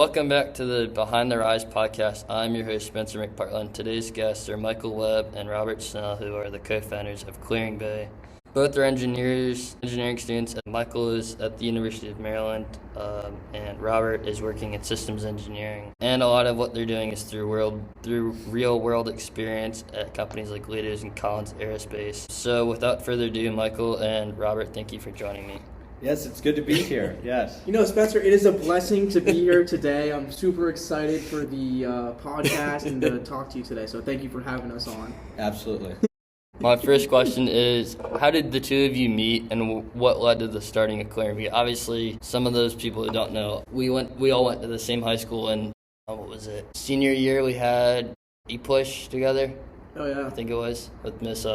Welcome back to the Behind the Rise podcast. I'm your host, Spencer McPartland. Today's guests are Michael Webb and Robert Snell, who are the co-founders of ClearingBay. Both are engineering students. Michael is at the University of Maryland, and Robert is working in systems engineering. And a lot of what they're doing is through real-world experience at companies like Leidos and Collins Aerospace. So without further ado, Michael and Robert, thank you for joining me. Yes, it's good to be here. Yes. You know, Spencer, it is a blessing to be here today. I'm super excited for the podcast and to talk to you today. So thank you for having us on. Absolutely. My first question is, how did the two of you meet, and what led to the starting of ClearingBay? Obviously, some of those people who don't know, we all went to the same high school, and senior year we had E-Push together. Oh yeah, I think it was with Miss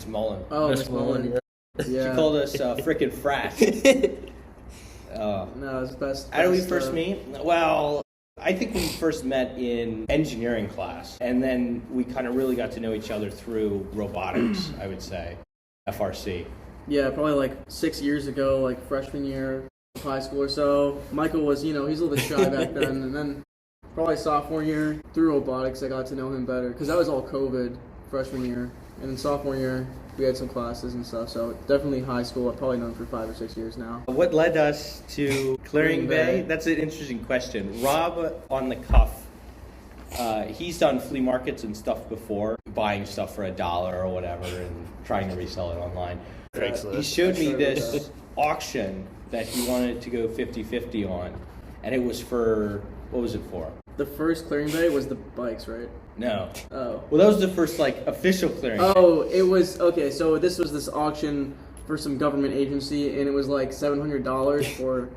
Mullen. Oh, Miss Mullen. Yeah. She called us frickin' frat. No, it's best. How did we first meet? Well, I think we first met in engineering class, and then we kind of really got to know each other through robotics, I would say, FRC. Yeah, probably like 6 years ago, like freshman year of high school or so. Michael was, he's a little bit shy back then, and then probably sophomore year, through robotics, I got to know him better, because that was all COVID freshman year, and then sophomore year, we had some classes and stuff, so definitely high school. I've probably known him for 5 or 6 years now. What led us to ClearingBay? That's an interesting question. Rob, on the cuff, he's done flea markets and stuff before, buying stuff for $1 or whatever and trying to resell it online. He showed me this auction that he wanted to go 50-50 on, and it was for, what was it for? The first ClearingBay was the bikes, right? No. Oh. Well, that was the first, official ClearingBay. Oh, it was, okay, so this was this auction for some government agency, and it was like $700 for,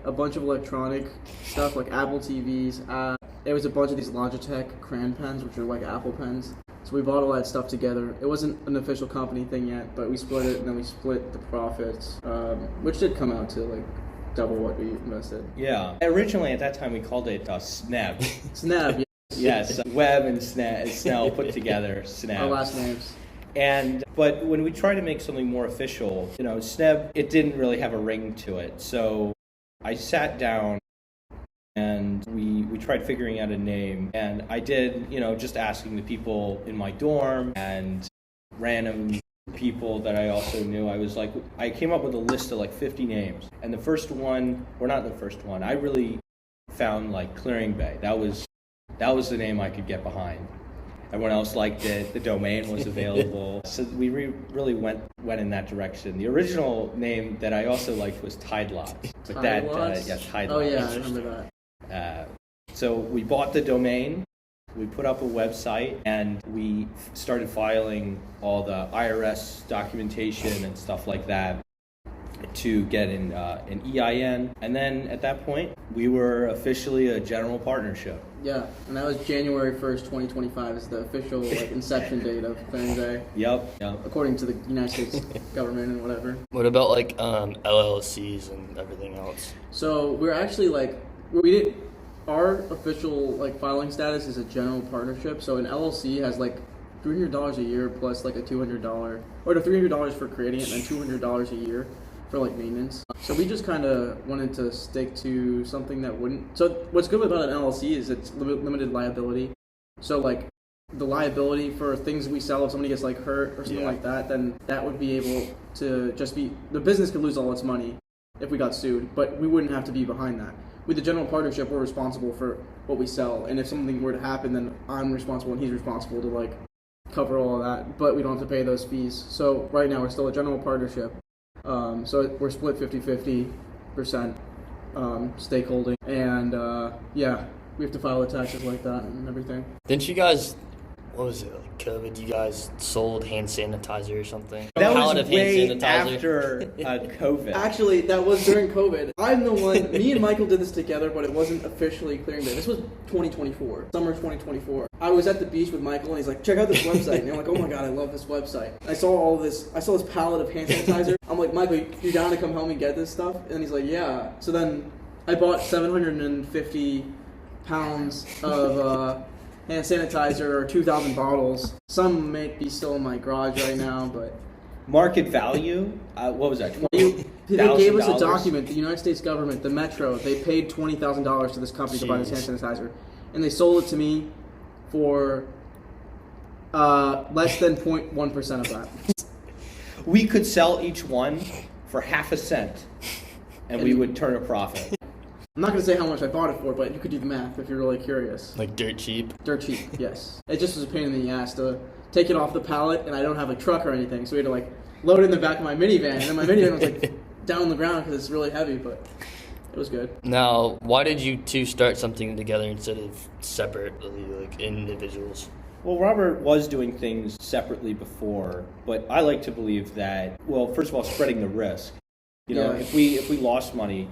a bunch of electronic stuff, like Apple TVs. It was a bunch of these Logitech crayon pens, which are like Apple pens. So we bought all that stuff together. It wasn't an official company thing yet, but we split it, and then we split the profits, which did come out to, double what we invested. Yeah. Originally, at that time, we called it SNEB. SNEB, Yes, Webb and Snell put together SNEB. Our last names. But when we tried to make something more official, SNEB, it didn't really have a ring to it. So I sat down and we tried figuring out a name. And I did, just asking the people in my dorm and random people that I also knew. I came up with a list of 50 names. And the first one, or not the first one, I really found ClearingBay. That was the name I could get behind. Everyone else liked it. The domain was available. So we really went in that direction. The original name that I also liked was Tide Lots. Tide Lots? Tide Lots. Oh yeah, I remember that. So we bought the domain. We put up a website, and we started filing all the IRS documentation and stuff like that to get an EIN. And then at that point, we were officially a general partnership. Yeah, and that was January 1st, 2025 is the official inception date of ClearingBay. Yep. According to the United States government and whatever. What about LLCs and everything else? So we're actually our official filing status is a general partnership. So an LLC has $300 a year plus a $200, or the $300 for creating it and then $200 a year for maintenance. So we just kind of wanted to stick to something that wouldn't. So what's good about an LLC is it's limited liability. So the liability for things we sell, if somebody gets hurt or something like that, then that would be able to just be, the business could lose all its money if we got sued, but we wouldn't have to be behind that. With the general partnership, we're responsible for what we sell, and if something were to happen, then I'm responsible and he's responsible to cover all of that, but we don't have to pay those fees. So right now we're still a general partnership. So we're split 50-50% stakeholding, and we have to file the taxes like that and everything. Didn't you guys, what was it, COVID, you guys sold hand sanitizer or something? That was way after COVID. Actually, that was during COVID. I'm the one, me and Michael did this together, but it wasn't officially ClearingBay. This was 2024, summer 2024. I was at the beach with Michael, and he's like, check out this website. And I'm like, oh my god, I love this website. I saw this palette of hand sanitizer. I'm like, Michael, you down to come help me get this stuff? And he's like, yeah. So then I bought 750 pounds of hand sanitizer, or 2,000 bottles. Some may be still in my garage right now, but market value, what was that? They gave us a $1,000. document. The United States government, the Metro, they paid $20,000 to this company to buy this hand sanitizer, and they sold it to me for less than 0.1% of that. We could sell each one for half a cent, and we would turn a profit. I'm not going to say how much I bought it for, but you could do the math if you're really curious. Like dirt cheap? Dirt cheap, yes. It just was a pain in the ass to take it off the pallet, and I don't have a truck or anything, so we had to like load it in the back of my minivan, and then my minivan was like down on the ground because it's really heavy, but it was good. Now, why did you two start something together instead of separately, like individuals? Well, Robert was doing things separately before, but I like to believe that, well, first of all, spreading the risk. You know, Yeah. if we lost money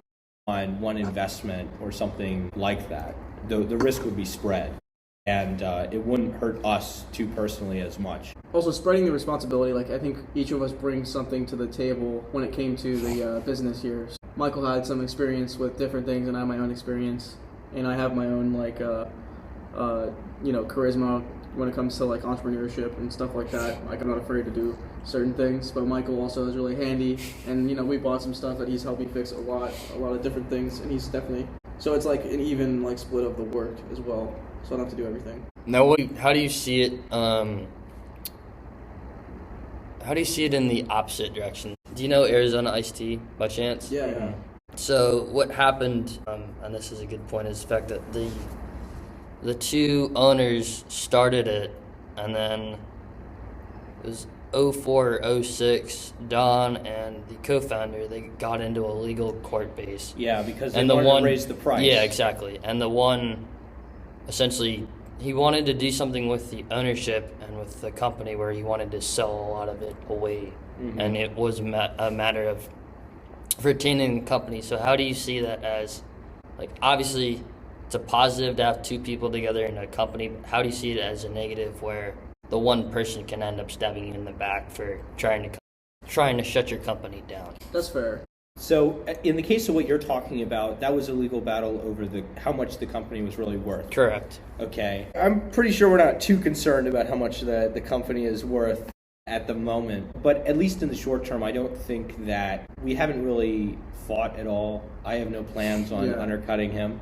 on one investment or something like that, the risk would be spread, and it wouldn't hurt us too personally as much. Also, spreading the responsibility, like I think each of us brings something to the table when it came to the business here. Michael had some experience with different things, and I have my own experience, and I have my own like charisma when it comes to like entrepreneurship and stuff like that. Like I'm not afraid to do certain things, but Michael also is really handy, and we bought some stuff that he's helped me fix a lot of different things, and he's definitely, so it's like an even like split of the work as well, so I don't have to do everything. Now, how do you see it? How do you see it in the opposite direction? Do you know Arizona iced tea by chance? Yeah. So what happened, and this is a good point, is the fact that the two owners started it, and then it was 04 or 06, Don and the co-founder, they got into a legal court case. Yeah, because they wanted to raise the price. Yeah, exactly. And the one, essentially, he wanted to do something with the ownership and with the company where he wanted to sell a lot of it away. Mm-hmm. And it was a matter of retaining the company. So how do you see that as, like, obviously it's a positive to have two people together in a company, but how do you see it as a negative where the one person can end up stabbing you in the back for trying to shut your company down? That's fair. So in the case of what you're talking about, that was a legal battle over how much the company was really worth. Correct. Okay. I'm pretty sure we're not too concerned about how much the company is worth at the moment. But at least in the short term, I don't think that we haven't really fought at all. I have no plans on undercutting him.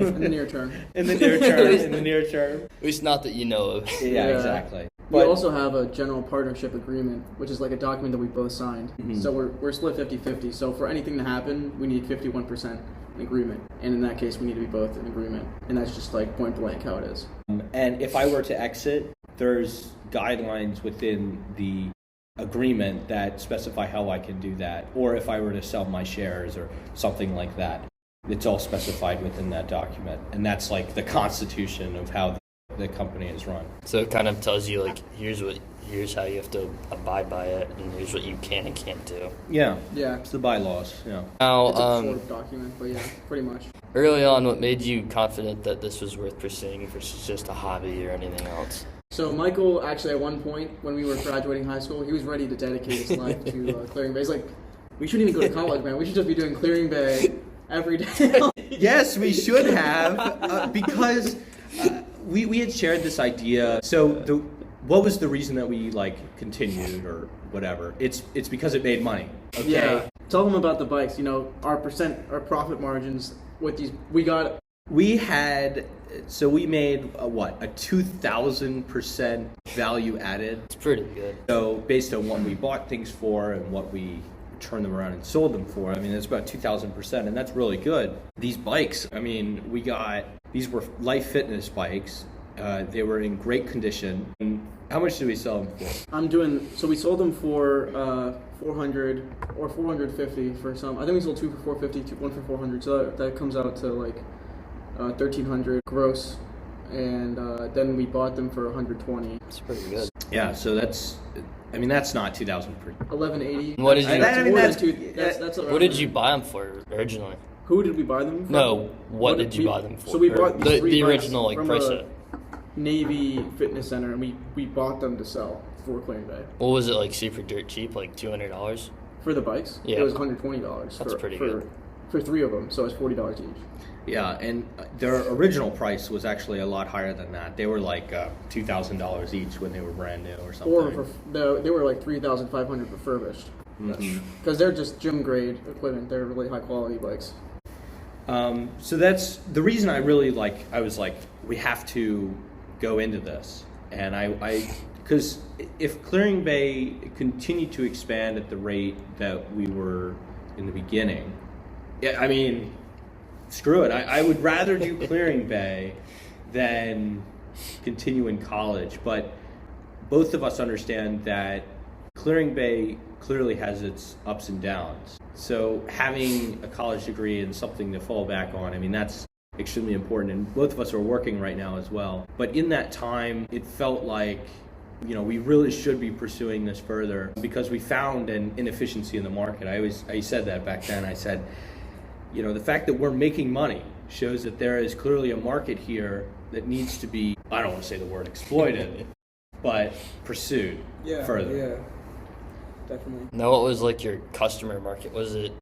In the near term. In the near term. At least not that you know of. Yeah, exactly. We also have a general partnership agreement, which is like a document that we both signed. Mm-hmm. So we're split 50-50. So for anything to happen, we need 51% in agreement. And in that case, we need to be both in agreement. And that's just like point blank how it is. And if I were to exit, there's guidelines within the agreement that specify how I can do that. Or if I were to sell my shares or something like that. It's all specified within that document. And that's like the constitution of how the company is run. So it kind of tells you, like, here's how you have to abide by it, and here's what you can and can't do. Yeah. Yeah. It's the bylaws. Yeah. Now, It's a short document, but yeah, pretty much. Early on, what made you confident that this was worth pursuing versus just a hobby or anything else? So Michael, actually, at one point when we were graduating high school, he was ready to dedicate his life to ClearingBay. He's like, we shouldn't even go to college, man. We should just be doing ClearingBay every day. Yes, we should have, because we had shared this idea. So what was the reason that we continued or whatever? It's because it made money. Okay. Yeah. Tell them about the bikes. Our profit margins with these. We made a 2,000% value added. It's pretty good. So based on what we bought things for and what we turned them around and sold them for, I mean, it's about 2,000%, and that's really good. These bikes, I mean, these were Life Fitness bikes. They were in great condition. And how much did we sell them for? So we sold them for 400 or 450 for some. I think we sold two for 450, one for 400. So that comes out to 1,300 gross, and then we bought them for 120. It's pretty good. Yeah, so that's not 2,000 per. 1,180. What did you? What did you buy them for originally? Who did we buy them from? No, what did you buy them for? So we bought the original price. Navy Fitness Center, and we bought them to sell for ClearingBay. What was it, super dirt cheap, $200? For the bikes? Yeah. It was $120. That's pretty good. For three of them, so it's $40 each. Yeah, and their original price was actually a lot higher than that. They were $2,000 each when they were brand new or something. Or they were $3,500 refurbished. Because they're just gym grade equipment. They're really high quality bikes. So that's the reason I was like, we have to go into this. And because if ClearingBay continued to expand at the rate that we were in the beginning, I mean, screw it. I would rather do ClearingBay than continue in college. But both of us understand that ClearingBay clearly has its ups and downs. So having a college degree and something to fall back on, I mean, that's extremely important. And both of us are working right now as well. But in that time, it felt like, we really should be pursuing this further because we found an inefficiency in the market. I said that back then. I said, the fact that we're making money shows that there is clearly a market here that needs to be, I don't want to say the word exploited, but pursued further. Yeah, definitely. Now, what was like your customer market? Was it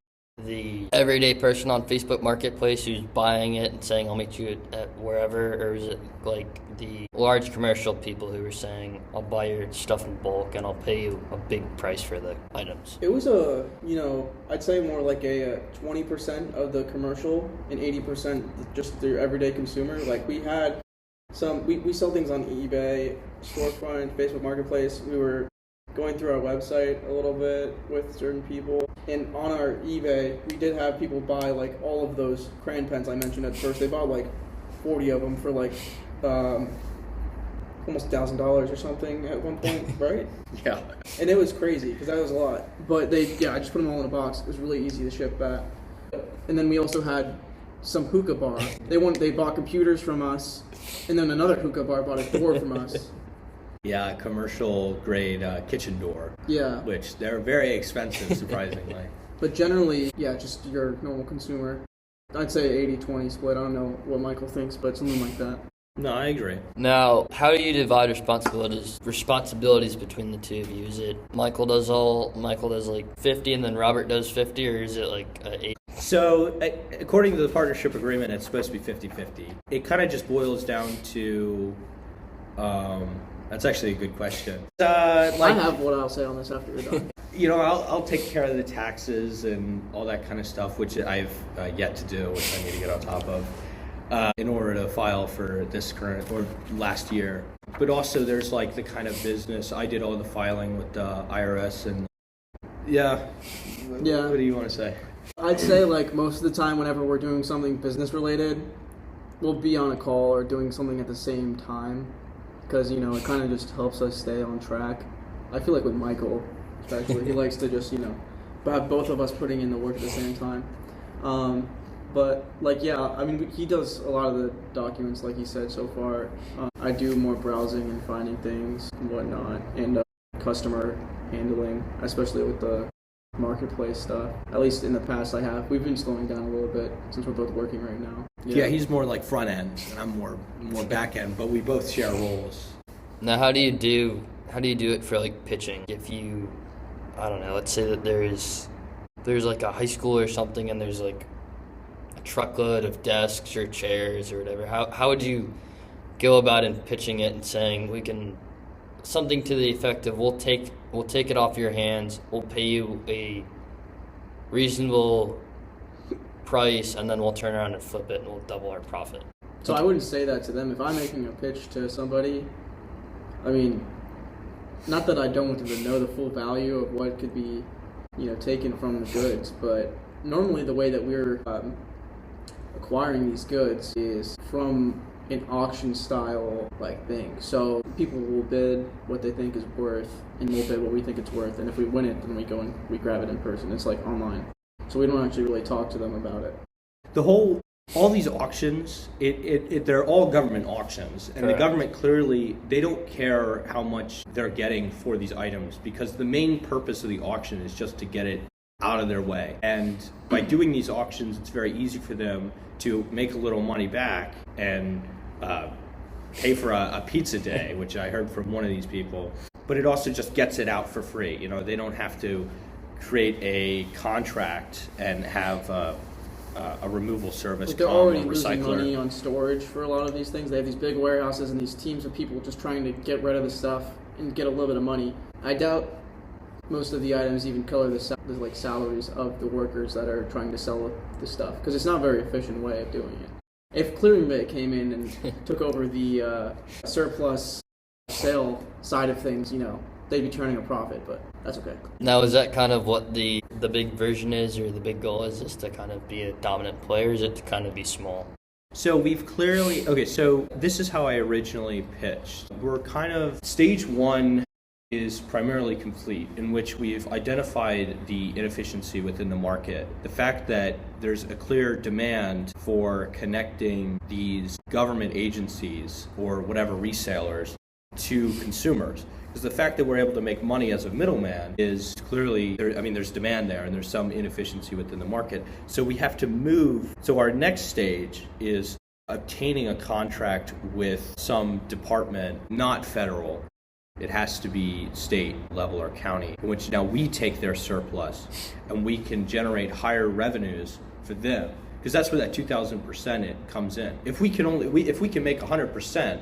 the everyday person on Facebook Marketplace who's buying it and saying, I'll meet you at wherever? Or was it like the large commercial people who were saying, I'll buy your stuff in bulk and I'll pay you a big price for the items? It was I'd say more like a 20% of the commercial and 80% just the everyday consumer. Like we had we sell things on eBay, storefront, Facebook Marketplace. We were going through our website a little bit with certain people. And on our eBay, we did have people buy like all of those crayon pens I mentioned at first. They bought like 40 of them for like almost $1,000 or something at one point, right? Yeah. And it was crazy because that was a lot. But I just put them all in a box. It was really easy to ship back. And then we also had some hookah bar. They bought computers from us, and then another hookah bar bought a door from us. Yeah, commercial grade kitchen door. Yeah. Which they're very expensive, surprisingly. But generally, just your normal consumer. I'd say 80-20 split. I don't know what Michael thinks, but something like that. No, I agree. Now, how do you divide responsibilities between the two of you? Is it Michael does like 50 and then Robert does 50, or is it like 8? So, according to the partnership agreement, it's supposed to be 50-50. It kind of just boils down to, that's actually a good question. I have what I'll say on this after you're done. I'll take care of the taxes and all that kind of stuff, which I've yet to do, which I need to get on top of. In order to file for this current or last year. But also there's like the kind of business. I did all the filing with the IRS and What do you want to say? I'd say like most of the time whenever we're doing something business related, we'll be on a call or doing something at the same time because, it kind of just helps us stay on track. I feel like with Michael, especially, he likes to just, have both of us putting in the work at the same time. But, he does a lot of the documents, like he said so far. I do more browsing and finding things and whatnot, and customer handling, especially with the marketplace stuff. At least in the past I have. We've been slowing down a little bit since we're both working right now. Yeah, he's more like front end, and I'm more back end, but we both share roles. Now, how do you do it for, like, pitching? If you, I don't know, let's say that there's like a high school or something, and there's, like, truckload of desks or chairs or whatever. How would you go about in pitching it and saying we can something to the effect of we'll take it off your hands, we'll pay you a reasonable price, and then we'll turn around and flip it and we'll double our profit? So I wouldn't say that to them. If I'm making a pitch to somebody, I mean, not that I don't want them to know the full value of what could be, taken from the goods, but normally the way that we're acquiring these goods is from an auction style thing. So people will bid what they think is worth, and we'll bid what we think it's worth. And if we win it, then we go and we grab it in person. It's like online, so we don't actually really talk to them about it. All these auctions, they're all government auctions, and Correct. The government clearly, they don't care how much they're getting for these items because the main purpose of the auction is just to get it out of their way. And by doing these auctions, it's very easy for them to make a little money back and pay for a pizza day, which I heard from one of these people. But it also just gets it out for free. They don't have to create a contract and have a removal service. They're already losing money on storage for a lot of these things. They have these big warehouses and these teams of people just trying to get rid of the stuff and get a little bit of money. I doubt most of the items even color the like salaries of the workers that are trying to sell the stuff, because it's not a very efficient way of doing it. If ClearingBay came in and took over the surplus sale side of things, they'd be turning a profit, but that's okay. Now, is that kind of what the big version is, or the big goal is to kind of be a dominant player, or is it to kind of be small? So so this is how I originally pitched. We're kind of, stage one is primarily complete, in which we've identified the inefficiency within the market. The fact that there's a clear demand for connecting these government agencies or whatever resellers to consumers. Because the fact that we're able to make money as a middleman is clearly, there's demand there and there's some inefficiency within the market. So we have to move. So our next stage is obtaining a contract with some department, not federal. It has to be state level or county, in which now we take their surplus and we can generate higher revenues for them. Because that's where that 2,000% it comes in. If we can make 100%,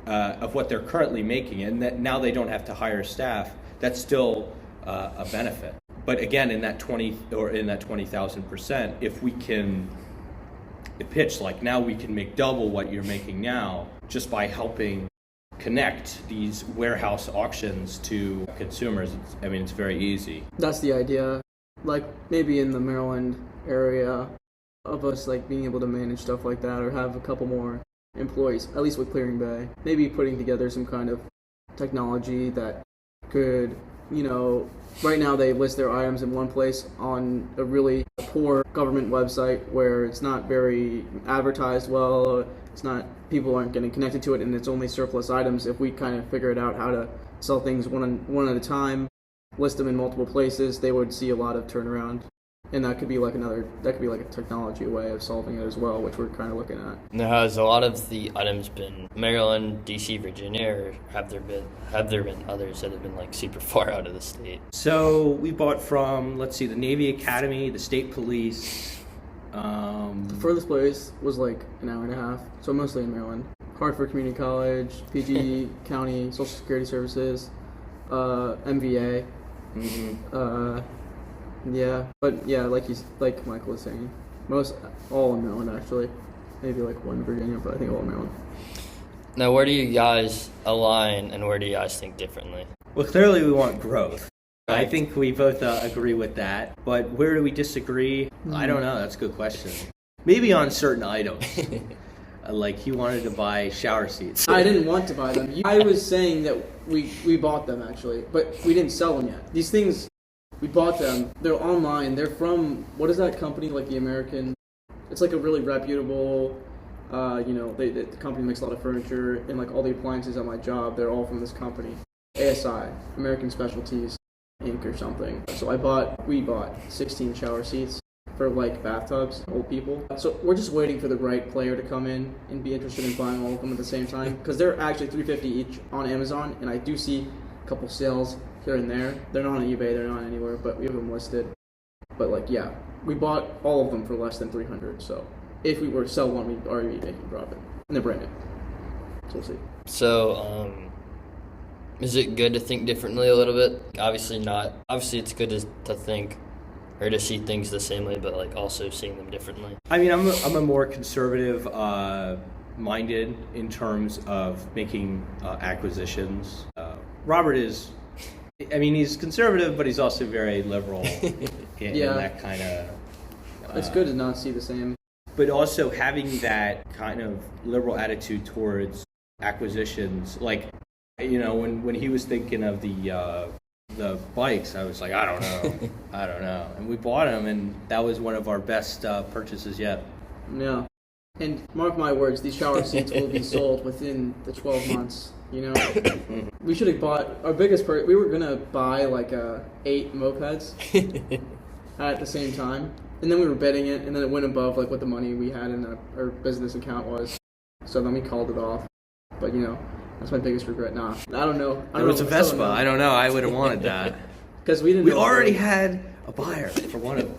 of what they're currently making, and that now they don't have to hire staff, that's still a benefit. But again, in that 20,000%, if we can pitch like, now we can make double what you're making now just by helping connect these warehouse auctions to consumers. It's very easy. That's the idea. Like maybe in the Maryland area of us, like being able to manage stuff like that, or have a couple more employees, at least with ClearingBay. Maybe putting together some kind of technology that could, right now they list their items in one place on a really poor government website where it's not very advertised well, people aren't getting connected to it, and it's only surplus items. If we kind of figured out how to sell things one at a time, list them in multiple places, they would see a lot of turnaround. And that could be like a technology way of solving it as well, which we're kind of looking at. Now, has a lot of the items been Maryland, DC, Virginia, or have there been others that have been like super far out of the state? So we bought from, the Navy Academy, the State Police. The furthest place was like an hour and a half, so mostly in Maryland. Hartford Community College, PG County Social Security Services, MVA. Mm-hmm. Like Michael was saying, all in Maryland actually. Maybe like one in Virginia, but I think all in Maryland. Now, where do you guys align, and where do you guys think differently? Well, clearly we want growth. Right. I think we both agree with that. But where do we disagree? I don't know. That's a good question. Maybe on certain items. Like he wanted to buy shower seats. I didn't want to buy them. I was saying that we bought them actually, but we didn't sell them yet. These things, we bought them. They're online. They're from, what is that company, like the American? It's like a really reputable, the company makes a lot of furniture, and like all the appliances at my job, they're all from this company. ASI, American Specialties Inc. or something. So we bought 16 shower seats for like bathtubs, old people. So we're just waiting for the right player to come in and be interested in buying all of them at the same time, because they're actually $350 each on Amazon, and I do see a couple sales here and there. They're not on eBay, they're not anywhere, but we have them listed. But we bought all of them for less than $300. So if we were to sell one, we'd already be making profit, and they're brand new. So we'll see. So, is it good to think differently a little bit? Obviously not. Obviously, it's good to think or to see things the same way, but like also seeing them differently. I'm a more conservative minded in terms of making acquisitions. Robert is, he's conservative, but he's also very liberal in that kind of. It's good to not see the same. But also having that kind of liberal attitude towards acquisitions, like, when he was thinking of the bikes, I was like, I don't know. And we bought them, and that was one of our best purchases yet. Yeah. And mark my words, these shower seats will be sold within the 12 months. We should have bought our biggest purchase. We were going to buy like 8 mopeds at the same time. And then we were betting it, and then it went above like what the money we had in our business account was. So then we called it off. But that's my biggest regret. Nah, I don't know. It was a Vespa. I don't know. I would have wanted that. Because we didn't. We already had a buyer for one of them.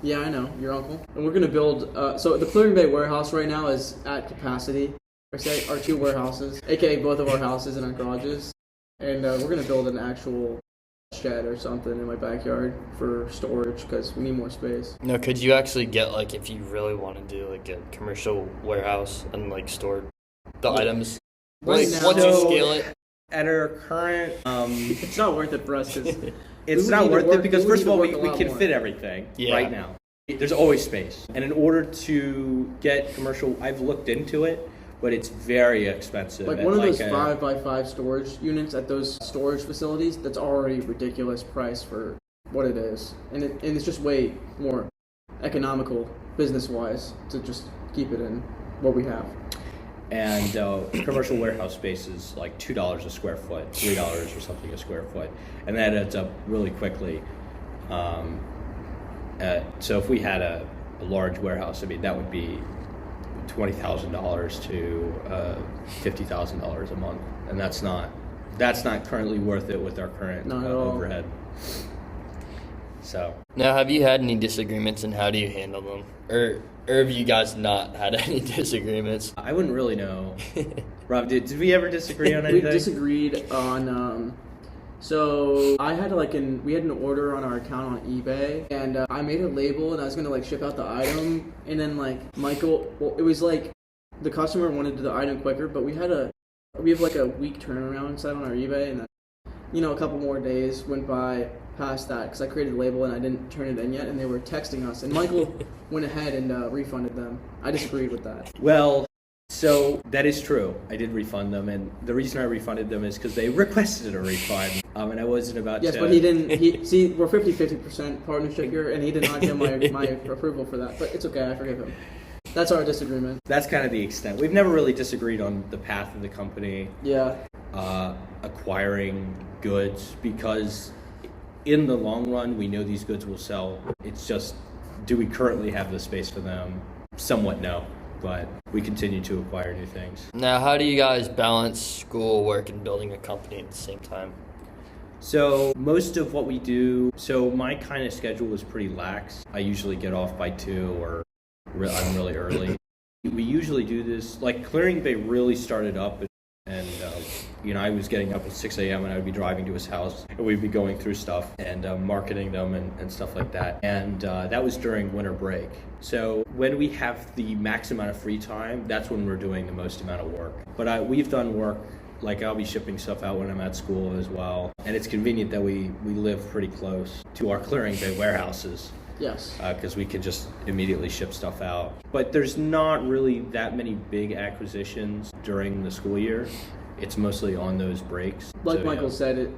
Yeah, I know. Your uncle. And we're going to build. So the ClearingBay warehouse right now is at capacity. Our 2 warehouses, aka both of our houses and our garages. And we're going to build an actual shed or something in my backyard for storage because we need more space. No, could you actually get, like, if you really want to do, like, a commercial warehouse and, like, store the items? Right Like, now- once you scale it? At our current, It's not worth it for us because it's not worth it because, first of all, we can more. fit everything Yeah. right now. There's always space. And in order to get commercial, I've looked into it, but it's very expensive. Like at one of those a- 5x5 storage units at those storage facilities, that's already ridiculous price for what it is. And it's just way more economical business-wise to just keep it in what we have. And commercial warehouse space is like $2 a square foot, $3 or something a square foot, and that adds up really quickly. So if we had a large warehouse, I mean, that would be $20,000 to $50,000 a month, and that's not currently worth it with our current Not at all. overhead. So Now, have you had any disagreements, and how do you handle them? Or have you guys not had any disagreements? I wouldn't really know. Rob, did we ever disagree on We anything? disagreed on. So I had we had an order on our account on eBay, and I made a label, and I was gonna like ship out the item, and then like Michael, well, it was like the customer wanted the item quicker, but we have like a week turnaround set on our eBay, and then a couple more days went by past that because I created a label and I didn't turn it in yet, and they were texting us, and Michael went ahead and refunded them. I disagreed with that. Well, so that is true. I did refund them, and the reason I refunded them is because they requested a refund, and I wasn't about Yes, to. but he didn't. See, we're 50% partnership here, and he did not give my approval for that. But it's okay, I forgive him. That's our disagreement. That's kind of the extent. We've never really disagreed on the path of the company Yeah. acquiring goods, because in the long run, we know these goods will sell. It's just, do we currently have the space for them? Somewhat no, but we continue to acquire new things. Now, how do you guys balance school, work, and building a company at the same time? So most of what we do, so my kind of schedule is pretty lax. I usually get off by 2 or I'm really early. We usually do this, like ClearingBay really started up, and I was getting up at 6 a.m. and I would be driving to his house, and we'd be going through stuff and marketing them and stuff like that. And that was during winter break. So when we have the max amount of free time, that's when we're doing the most amount of work. But we've done work, like I'll be shipping stuff out when I'm at school as well. And it's convenient that we live pretty close to our ClearingBay warehouses. Yes. Because we can just immediately ship stuff out. But there's not really that many big acquisitions during the school year. It's mostly on those breaks. Like So, Michael yeah. said,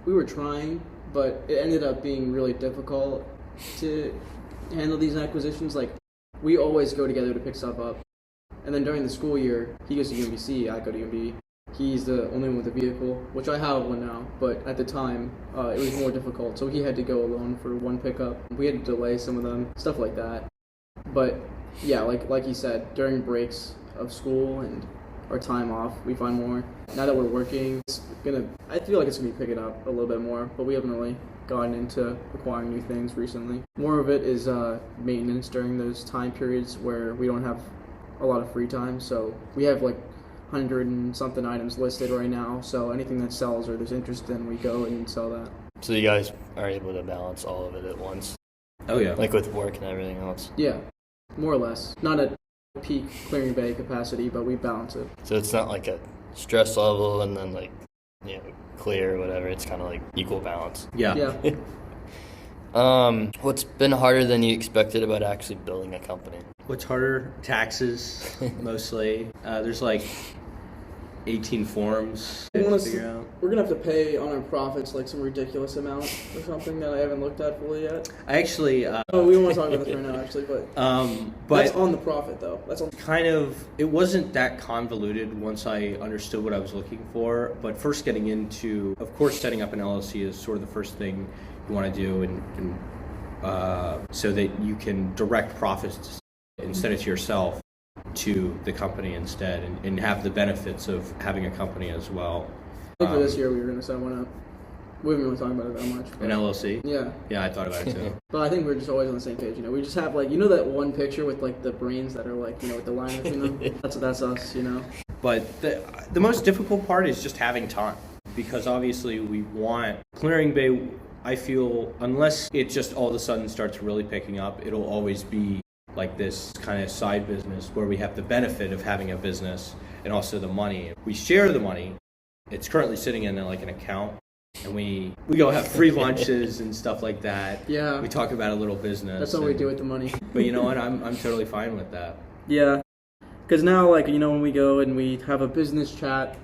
we were trying, but it ended up being really difficult to handle these acquisitions. Like, we always go together to pick stuff up. And then during the school year, he goes to UMBC, I go to UMB. He's the only one with a vehicle, which I have one now, but at the time, it was more difficult. So he had to go alone for one pickup. We had to delay some of them, stuff like that. But yeah, like he said, during breaks of school and our time off, we find more. Now that we're working, I feel like it's gonna be picking up a little bit more, but we haven't really gotten into acquiring new things recently. More of it is maintenance during those time periods where we don't have a lot of free time. So we have like 100 and something items listed right now, so anything that sells or there's interest in, we go and sell that. So you guys are able to balance all of it at once? Oh yeah. Like with work and everything else? Yeah, more or less. Not at peak ClearingBay capacity, but we balance it. So it's not like a stress level and then like, clear or whatever. It's kind of like equal balance. Yeah. What's been harder than you expected about actually building a company? What's harder? Taxes, mostly. There's like 18 forms to figure out. We're gonna have to pay on our profits like some ridiculous amount or something that I haven't looked at fully yet. I actually. We don't want to talk about this right now, actually, but but that's on the profit though. That's on. kind of, it wasn't that convoluted once I understood what I was looking for. But first getting into, of course, setting up an LLC is sort of the first thing you want to do, and so that you can direct profits instead of to yourself to the company instead, and have the benefits of having a company as well. I think for this year we were gonna set one up. We haven't really talked about it that much. An LLC? Yeah. Yeah, I thought about it too. But I think we're just always on the same page, We just have that one picture with the brains that are with the line between them? That's us, But the most difficult part is just having time. because obviously we want ClearingBay. I feel unless it just all of a sudden starts really picking up, it'll always be like this kind of side business where we have the benefit of having a business and also the money. We share the money. It's currently sitting in like an account, and we go have free lunches and stuff like that. Yeah. We talk about a little business. That's what we do with the money. But you know what? I'm totally fine with that. Yeah. Because now, like, you know, when we go and we have a business chat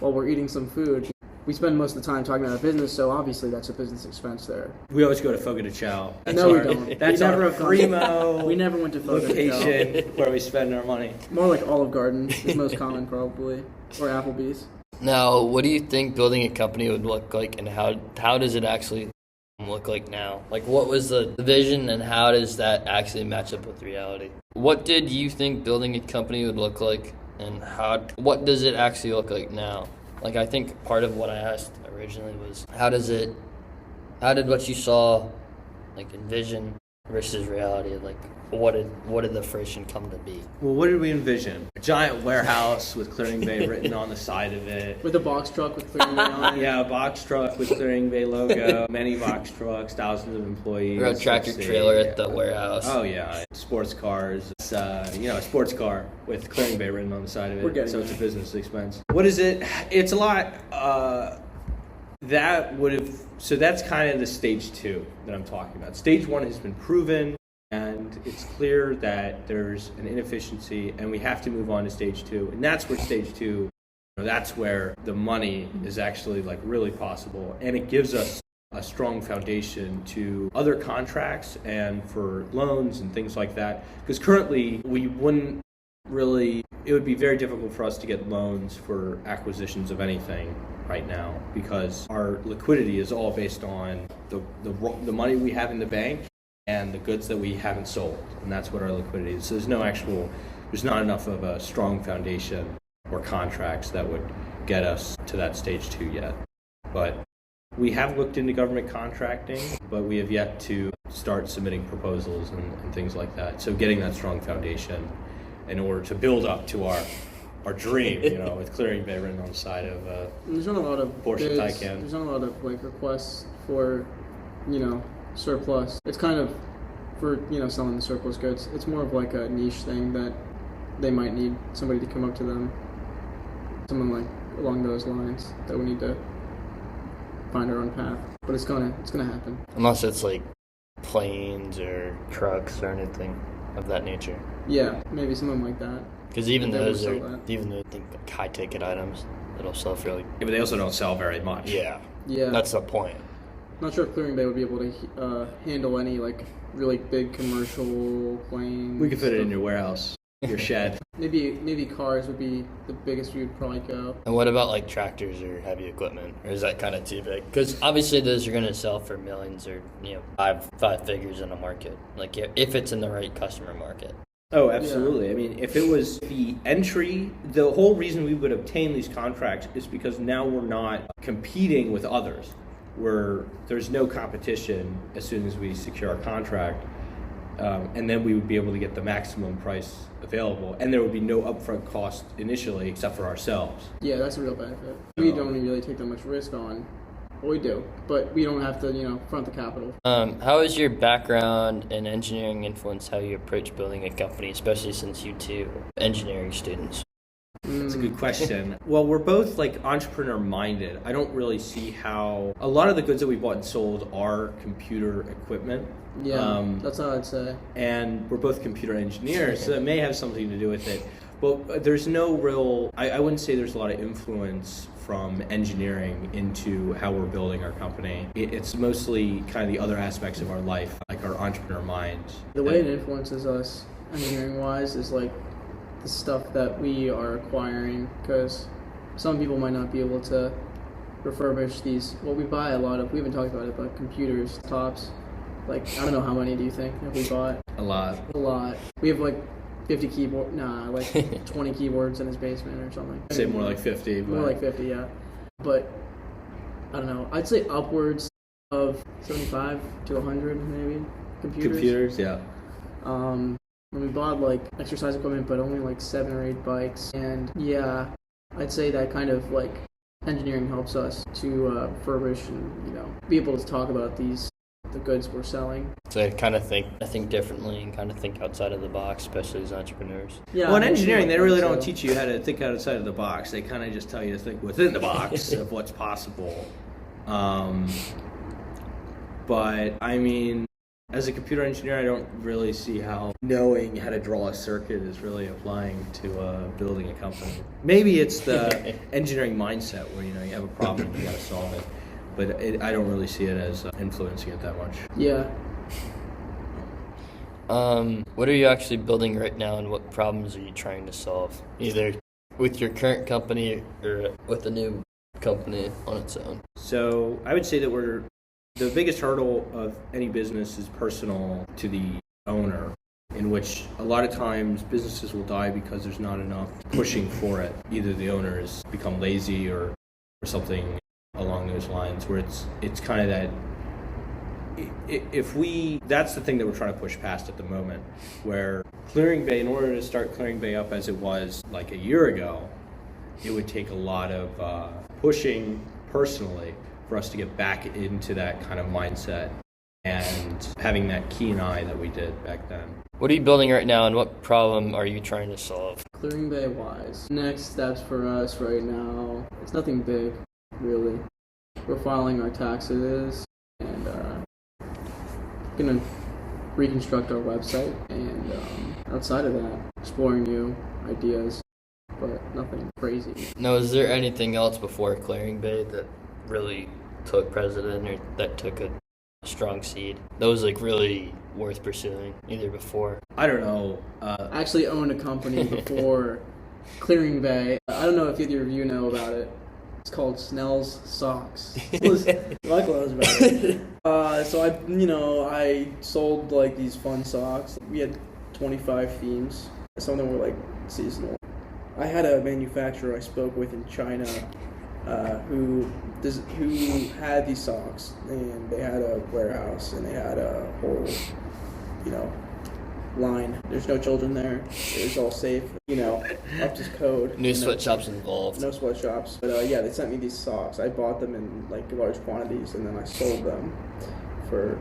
while we're eating some food, we spend most of the time talking about our business, so obviously that's a business expense there. We always go to Fogo de Chao. No, we don't. That's our primo We never went to Fogo de Chao. location where we spend our money. More like Olive Garden is most common, probably, or Applebee's. Now, what do you think building a company would look like, and how does it actually look like now? Like, what was the vision, and how does that actually match up with reality? What did you think building a company would look like, and what does it actually look like now? Like, I think part of what I asked originally was, how did what you saw, like, envision versus reality? Like, what did the fruition come to be? Well, what did we envision? A giant warehouse with ClearingBay written on the side of it. With a box truck with ClearingBay on it. Yeah, a box truck with ClearingBay logo. Many box trucks, thousands of employees. Or a tractor trailer at the warehouse. Oh yeah, sports cars. It's a sports car with ClearingBay written on the side of it. So it's a business expense. What is it? It's a lot. So that's kind of the stage 2 that I'm talking about. Stage 1 has been proven. And it's clear that there's an inefficiency, and we have to move on to stage 2. And that's where stage 2, that's where the money is actually like really possible. And it gives us a strong foundation to other contracts and for loans and things like that. Because currently we wouldn't really, it would be very difficult for us to get loans for acquisitions of anything right now, because our liquidity is all based on the money we have in the bank and the goods that we haven't sold, and that's what our liquidity is. So there's not enough of a strong foundation or contracts that would get us to that stage 2 yet. But we have looked into government contracting, but we have yet to start submitting proposals and things like that. So getting that strong foundation in order to build up to our dream, with ClearingBay written on the side of there's not a lot of Porsche bids. Taycan. There's not a lot of like requests for, surplus. It's kind of for, selling the surplus goods. It's more of like a niche thing that they might need somebody to come up to them. Someone like along those lines that we need to find our own path. But it's gonna happen. Unless it's like planes or trucks or anything of that nature. Yeah, maybe something like that. Because even those I think like high ticket items, it'll sell for like. Yeah, but they also don't sell very much. Yeah. Yeah. That's the point. Not sure if ClearingBay would be able to handle any like really big commercial planes. We could fit it in your warehouse, your shed. Maybe cars would be the biggest we would probably go. And what about like tractors or heavy equipment? Or is that kind of too big? Because obviously those are going to sell for millions or five figures in a market. Like if it's in the right customer market. Oh, absolutely. Yeah. I mean, if it was the entry, the whole reason we would obtain these contracts is because now we're not competing with others. There's no competition as soon as we secure our contract, and then we would be able to get the maximum price available, and there would be no upfront cost initially except for ourselves. Yeah, that's a real benefit. We don't really take that much risk on. Well, we do, but we don't have to, front the capital. How has your background in engineering influenced how you approach building a company, especially since you two are engineering students? That's a good question. Well, we're both like entrepreneur minded. I don't really see how a lot of the goods that we bought and sold are computer equipment. Yeah, that's how I'd say. And we're both computer engineers, so that may have something to do with it. But there's no real, I wouldn't say there's a lot of influence from engineering into how we're building our company. It's mostly kind of the other aspects of our life, like our entrepreneur mind. The way it influences us engineering-wise is like the stuff that we are acquiring, because some people might not be able to refurbish these. Well, we buy a lot of, we haven't talked about it, but computers, tops. Like, I don't know, how many do you think have we bought? A lot. We have like 50 keyboard, 20 keyboards in his basement or something. I'd say more like 50. More like 50, yeah. But, I don't know, I'd say upwards of 75 to 100 maybe Computers, yeah. When we bought like exercise equipment, but only like 7 or 8 bikes. And yeah, I'd say that kind of like engineering helps us to refurbish and be able to talk about the goods we're selling. So I think differently and kind of think outside of the box, especially as entrepreneurs. Yeah. Well, in engineering, they really don't teach you how to think outside of the box. They kind of just tell you to think within the box of what's possible. But I mean, as a computer engineer, I don't really see how knowing how to draw a circuit is really applying to building a company. Maybe it's the engineering mindset where you have a problem and you got to solve it. But I don't really see it as influencing it that much. Yeah. What are you actually building right now, and what problems are you trying to solve? Either with your current company or with a new company on its own. So I would say that the biggest hurdle of any business is personal to the owner, in which a lot of times businesses will die because there's not enough pushing for it. Either the owner has become lazy or something along those lines, where it's kind of that that's the thing that we're trying to push past at the moment, where ClearingBay, in order to start ClearingBay up as it was like a year ago, it would take a lot of pushing personally for us to get back into that kind of mindset and having that keen eye that we did back then. What are you building right now, and what problem are you trying to solve? ClearingBay wise, next steps for us right now, it's nothing big, really. We're filing our taxes and gonna reconstruct our website, and outside of that, exploring new ideas, but nothing crazy. Now, is there anything else before ClearingBay that really took precedent or that took a strong seed that was like really worth pursuing, either before? I don't know. I actually owned a company before ClearingBay. I don't know if either of you know about it. It's called Snell's Socks. Michael knows about it. So I sold like these fun socks. We had 25 themes. Some of them were like seasonal. I had a manufacturer I spoke with in China who had these socks, and they had a warehouse, and they had a whole line. There's no children there. It was all safe, up to code. No sweatshops involved. No sweatshops. But they sent me these socks. I bought them in like large quantities, and then I sold them for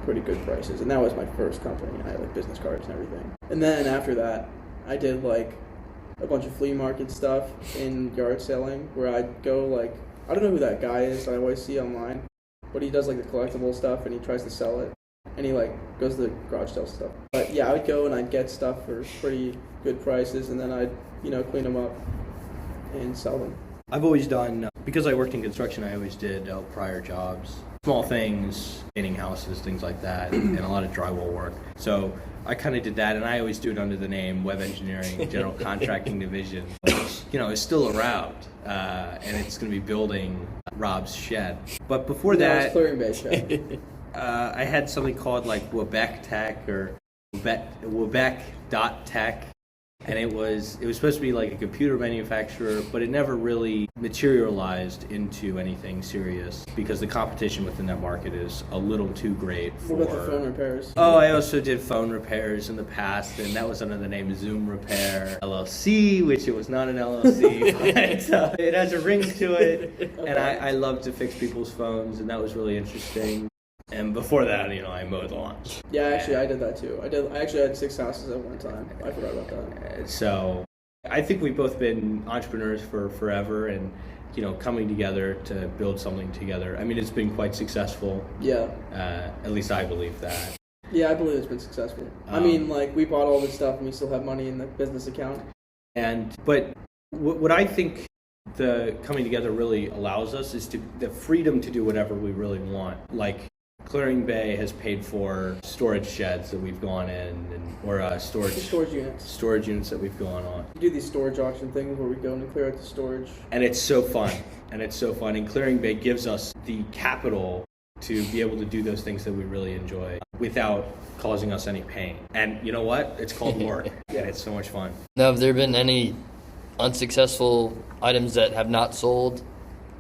pretty good prices. And that was my first company. I had like business cards and everything. And then after that, I did like a bunch of flea market stuff in yard selling, where I'd go like, I don't know who that guy is I always see online, but he does like the collectible stuff and he tries to sell it. And he like goes to the garage sale stuff. But yeah, I would go and I'd get stuff for pretty good prices, and then I'd clean them up and sell them. I've always done, because I worked in construction, I always did prior jobs, small things, painting houses, things like that, and a lot of drywall work. So I kind of did that, and I always do it under the name Webb Engineering General Contracting Division, which is still around, and it's going to be building Rob's shed. But before that, ClearingBay shed. I had something called like Webec Tech or Webec.Tech, and it was supposed to be like a computer manufacturer, but it never really materialized into anything serious because the competition within that market is a little too great for... What about the phone repairs? Oh, I also did phone repairs in the past, and that was under the name Zoom Repair LLC, which it was not an LLC, but it has a ring to it, and I love to fix people's phones, and that was really interesting. And before that, I mowed the lawns. Yeah, actually, I did that too. I actually had 6 houses at one time. I forgot about that. So I think we've both been entrepreneurs for forever, and coming together to build something together. I mean, it's been quite successful. Yeah. At least I believe that. Yeah, I believe it's been successful. I mean, like, we bought all this stuff and we still have money in the business account. But what I think the coming together really allows us is the freedom to do whatever we really want. Like, ClearingBay has paid for storage sheds that we've gone in, or storage units that we've gone on. We do these storage auction things where we go and clear out the storage. And it's so fun. And ClearingBay gives us the capital to be able to do those things that we really enjoy without causing us any pain. And you know what? It's called work. Yeah. And it's so much fun. Now, have there been any unsuccessful items that have not sold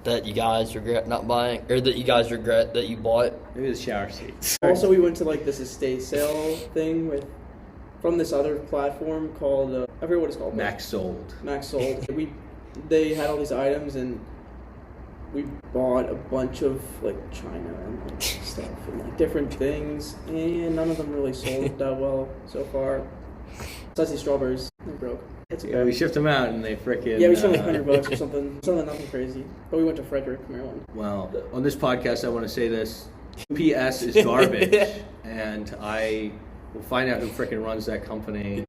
that you guys regret not buying, or that you guys regret that you bought? Maybe the shower seats. Also, we went to like this estate sale thing from this other platform called I forget what it's called. Max Sold. They had all these items, and we bought a bunch of like China and like stuff and like different things, and none of them really sold that well so far. Besides these strawberries, they broke. It's okay. Yeah, we shipped them out and they frickin'... Yeah, we spent like $100 or something. Nothing crazy. But we went to Frederick, Maryland. Well, on this podcast, I want to say this. UPS is garbage, and I will find out who frickin' runs that company.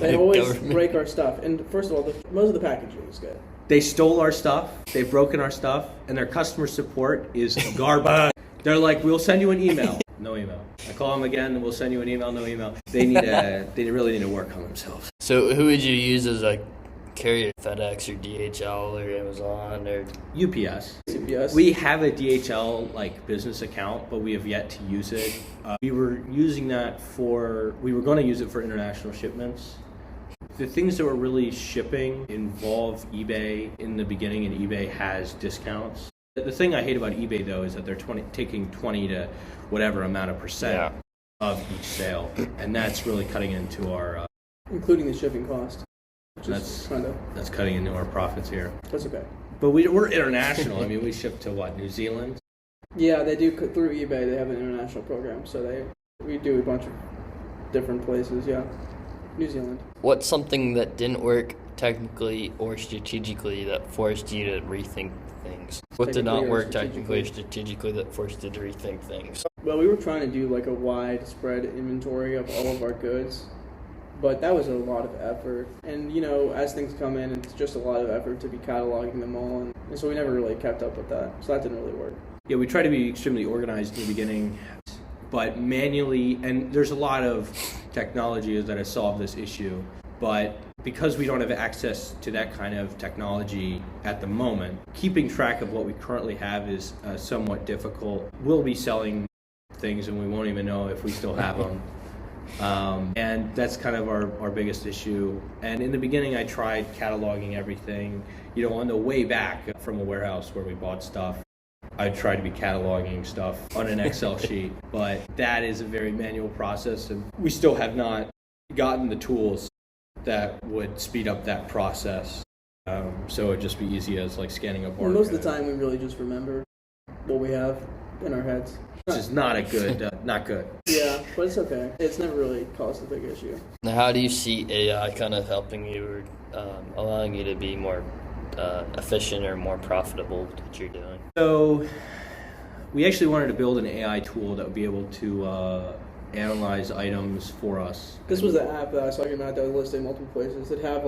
They always break our stuff. And first of all, most of the packaging is good. They stole our stuff, they've broken our stuff, and their customer support is garbage. They're like, we'll send you an email. No email. I call them again, and we'll send you an email. No email. They really need to work on themselves. So who would you use as a carrier? FedEx or DHL or Amazon or UPS. UPS. We have a DHL business account, but we have yet to use it. We were going to use it for international shipments. The things that were really shipping involve eBay in the beginning, and eBay has discounts. The thing I hate about eBay, though, is that they're taking 20 to whatever amount of percent of each sale, and that's really cutting into our... including the shipping cost. That's cutting into our profits here. That's okay. But we're international. I mean, we ship to, New Zealand? Yeah, they do. Through eBay, they have an international program, so we do a bunch of different places, yeah. New Zealand. What's something that didn't work technically or strategically that forced you to rethink things? What did not work technically or strategically that forced you to rethink things? Well, we were trying to do a widespread inventory of all of our goods, but that was a lot of effort. And, as things come in, it's just a lot of effort to be cataloging them all, and so we never really kept up with that. So that didn't really work. Yeah, we try to be extremely organized in the beginning, but manually, and there's a lot of technology that has solved this issue, but because we don't have access to that kind of technology at the moment, keeping track of what we currently have is somewhat difficult. We'll be selling things and we won't even know if we still have them. And that's kind of our biggest issue. And in the beginning, I tried cataloging everything. On the way back from a warehouse where we bought stuff, I tried to be cataloging stuff on an Excel sheet, but that is a very manual process, and we still have not gotten the tools that would speed up that process. So it would just be easy as scanning a barcode. Most of the time, we really just remember what we have in our heads. Which is not not good. Yeah, but it's okay. It's never really caused a big issue. Now, how do you see AI kind of helping you or allowing you to be more efficient or more profitable with what you're doing? So we actually wanted to build an AI tool that would be able to analyze items for us. This was the app that I was talking about that was listed in multiple places. It have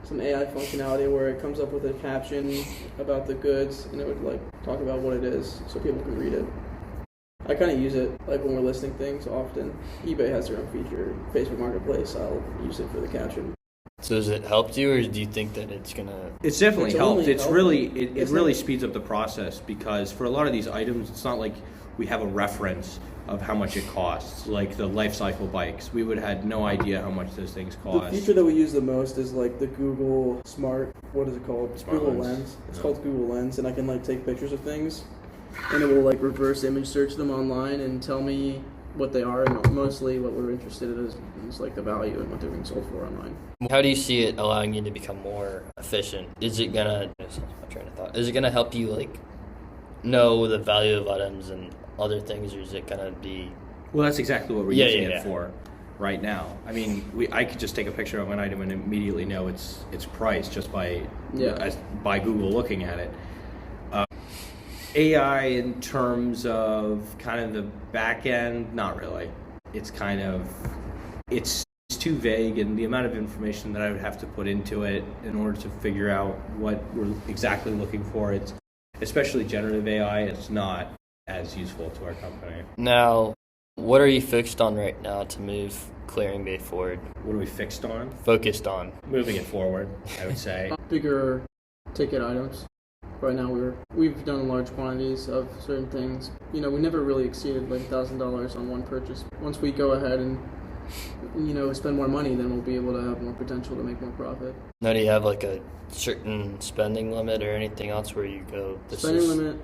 some AI functionality where it comes up with a caption about the goods, and it would talk about what it is so people can read it. I kind of use it when we're listing things often. eBay has their own feature. Facebook Marketplace, I'll use it for the caption. So has it helped you, or do you think that it's gonna? It's definitely helped. It's really it really speeds up the process, because for a lot of these items, it's not like we have a reference of how much it costs. Like the life cycle bikes, we would have had no idea how much those things cost. The feature that we use the most is the Google Smart. What is it called? Smart Google Lens. It's called Google Lens, and I can take pictures of things, and it will reverse image search them online and tell me what they are, and mostly what we're interested in is the value and what they're being sold for online. How do you see it allowing you to become more efficient? Is it gonna? I'm trying to thought. Is it gonna help you know the value of items and other things, or is it gonna be? Well, that's exactly what we're using it for right now. I mean, I could just take a picture of an item and immediately know its price just by Google looking at it. AI in terms of kind of the back end, not really. It's too vague, and the amount of information that I would have to put into it in order to figure out what we're exactly looking for, it's especially generative AI, it's not as useful to our company. Now, what are you fixed on right now to move ClearingBay forward? What are we fixed on? Focused on. Moving it forward, I would say. Bigger ticket items. Right now we've done large quantities of certain things. We never really exceeded $1,000 on one purchase. Once we go ahead and spend more money, then we'll be able to have more potential to make more profit. Now, do you have a certain spending limit or anything else where you go? Spending limit